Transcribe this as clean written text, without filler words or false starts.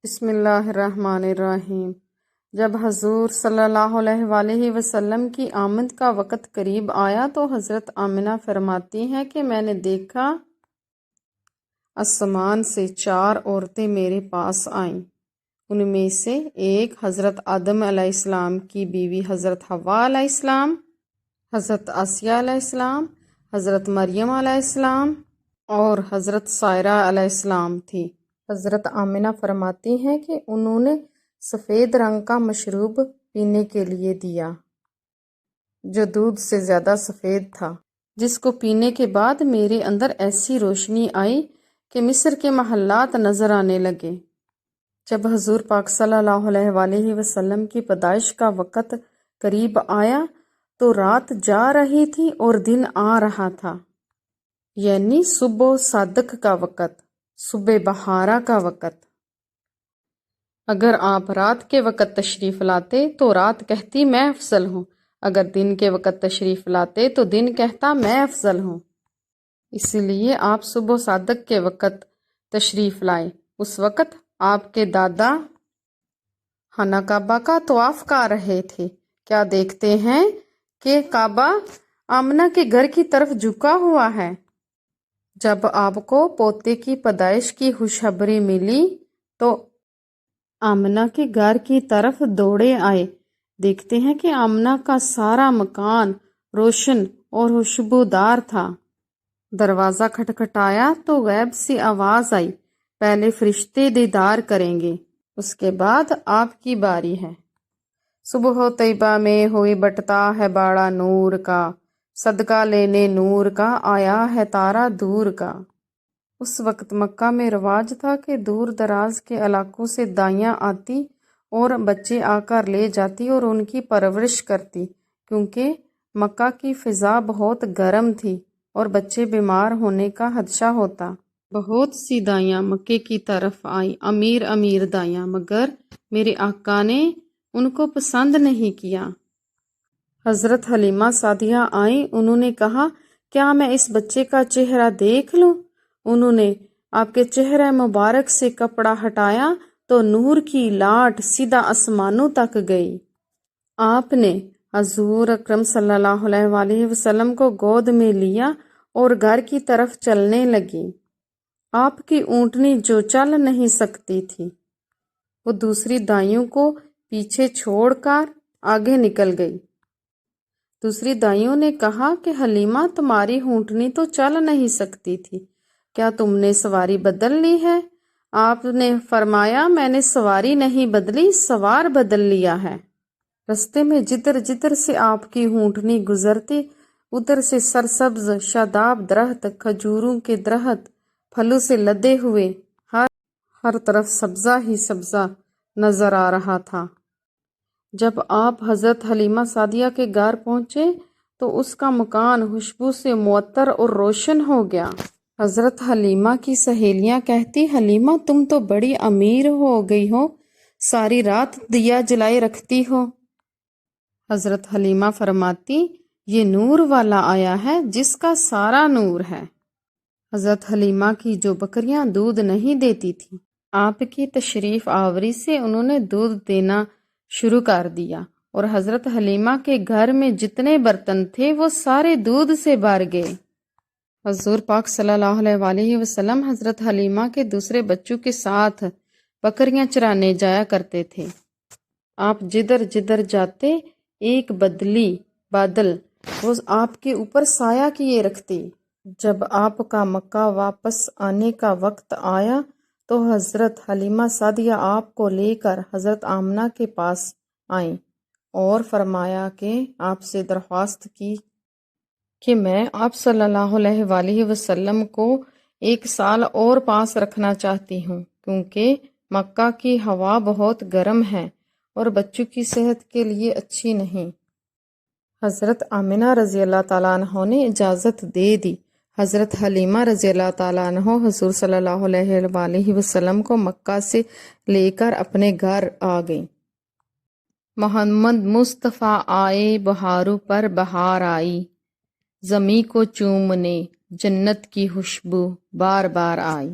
بسم اللہ الرحمن الرحیم۔ جب حضور صلی اللہ علیہ وآلہ وسلم کی آمد کا وقت قریب آیا تو حضرت آمنہ فرماتی ہیں کہ میں نے دیکھا آسمان سے 4 عورتیں میرے پاس آئیں۔ ان میں سے ایک حضرت آدم علیہ السلام کی بیوی حضرت حوا علیہ السلام، حضرت آسیہ علیہ السلام، حضرت مریم علیہ السلام اور حضرت سائرہ علیہ السلام تھی۔ حضرت آمنہ فرماتی ہیں کہ انہوں نے سفید رنگ کا مشروب پینے کے لیے دیا جو دودھ سے زیادہ سفید تھا، جس کو پینے کے بعد میرے اندر ایسی روشنی آئی کہ مصر کے محلات نظر آنے لگے۔ جب حضور پاک صلی اللہ علیہ وآلہ وسلم کی پیدائش کا وقت قریب آیا تو رات جا رہی تھی اور دن آ رہا تھا، یعنی صبح صادق کا وقت، صبح بہارا کا وقت۔ اگر آپ رات کے وقت تشریف لاتے تو رات کہتی میں افضل ہوں، اگر دن کے وقت تشریف لاتے تو دن کہتا میں افضل ہوں۔ اسی لیے آپ صبح صادق کے وقت تشریف لائے۔ اس وقت آپ کے دادا خانہ کعبہ کا طواف کر رہے تھے۔ کیا دیکھتے ہیں کہ کعبہ آمنہ کے گھر کی طرف جھکا ہوا ہے۔ جب آپ کو پوتے کی پیدائش کی خوشخبری ملی تو آمنہ کے گھر کی طرف دوڑے آئے۔ دیکھتے ہیں کہ آمنہ کا سارا مکان روشن اور خوشبودار تھا۔ دروازہ کھٹکھٹایا تو غیب سے آواز آئی، پہلے فرشتے دیدار کریں گے، اس کے بعد آپ کی باری ہے۔ صبح طیبہ میں ہوئی بٹتا ہے باڑا نور کا، صدقہ لینے نور کا آیا ہے تارا دور کا۔ اس وقت مکہ میں رواج تھا کہ دور دراز کے علاقوں سے دائیاں آتی اور بچے آ کر لے جاتی اور ان کی پرورش کرتی، کیونکہ مکہ کی فضا بہت گرم تھی اور بچے بیمار ہونے کا خدشہ ہوتا۔ بہت سی دائیاں مکے کی طرف آئیں، امیر دائیاں، مگر میرے آقا نے ان کو پسند نہیں کیا۔ حضرت حلیمہ سعدیہ آئیں، انہوں نے کہا کیا میں اس بچے کا چہرہ دیکھ لوں؟ انہوں نے آپ کے چہرہ مبارک سے کپڑا ہٹایا تو نور کی لاٹ سیدھا آسمانوں تک گئی۔ آپ نے حضور اکرم صلی اللہ علیہ وآلہ وسلم کو گود میں لیا اور گھر کی طرف چلنے لگی۔ آپ کی اونٹنی جو چل نہیں سکتی تھی وہ دوسری دائیوں کو پیچھے چھوڑ کر آگے نکل گئی۔ دوسری دائیوں نے کہا کہ حلیمہ تمہاری اونٹنی تو چل نہیں سکتی تھی، کیا تم نے سواری بدل لی ہے؟ آپ نے فرمایا میں نے سواری نہیں بدلی، سوار بدل لیا ہے۔ رستے میں جدھر جدھر سے آپ کی اونٹنی گزرتی ادھر سے سرسبز شاداب درخت، کھجوروں کے درخت پھلوں سے لدے ہوئے، ہر طرف سبزہ ہی سبزہ نظر آ رہا تھا۔ جب آپ حضرت حلیمہ سعدیہ کے گھر پہنچے تو اس کا مکان خوشبو سے معطر اور روشن ہو گیا۔ حضرت حلیمہ کی سہیلیاں کہتی حلیمہ تم تو بڑی امیر ہو گئی ہو، ساری رات دیا جلائے رکھتی ہو۔ حضرت حلیمہ فرماتی یہ نور والا آیا ہے جس کا سارا نور ہے۔ حضرت حلیمہ کی جو بکریاں دودھ نہیں دیتی تھیں، آپ کی تشریف آوری سے انہوں نے دودھ دینا شروع کر دیا اور حضرت حلیمہ کے گھر میں جتنے برتن تھے وہ سارے دودھ سے بھر گئے۔ حضور پاک صلی اللہ علیہ وآلہ وسلم حضرت حلیمہ کے دوسرے بچوں کے ساتھ بکریاں چرانے جایا کرتے تھے۔ آپ جدھر جدھر جاتے ایک بادل وہ آپ کے اوپر سایہ کیے رکھتی۔ جب آپ کا مکہ واپس آنے کا وقت آیا تو حضرت حلیمہ سعدیہ آپ کو لے کر حضرت آمنہ کے پاس آئیں اور فرمایا کہ آپ سے درخواست کی کہ میں آپ صلی اللہ علیہ وآلہ وسلم کو 1 سال اور پاس رکھنا چاہتی ہوں، کیونکہ مکہ کی ہوا بہت گرم ہے اور بچوں کی صحت کے لیے اچھی نہیں۔ حضرت آمنہ رضی اللہ تعالیٰ عنہ نے اجازت دے دی۔ حضرت حلیمہ رضی اللہ تعالیٰ عنہ حضور صلی اللہ علیہ وآلہ وسلم کو مکہ سے لے کر اپنے گھر آ گئیں۔ محمد مصطفیٰ آئے بہاروں پر بہار آئی، زمیں کو چومنے جنت کی خوشبو بار بار آئی۔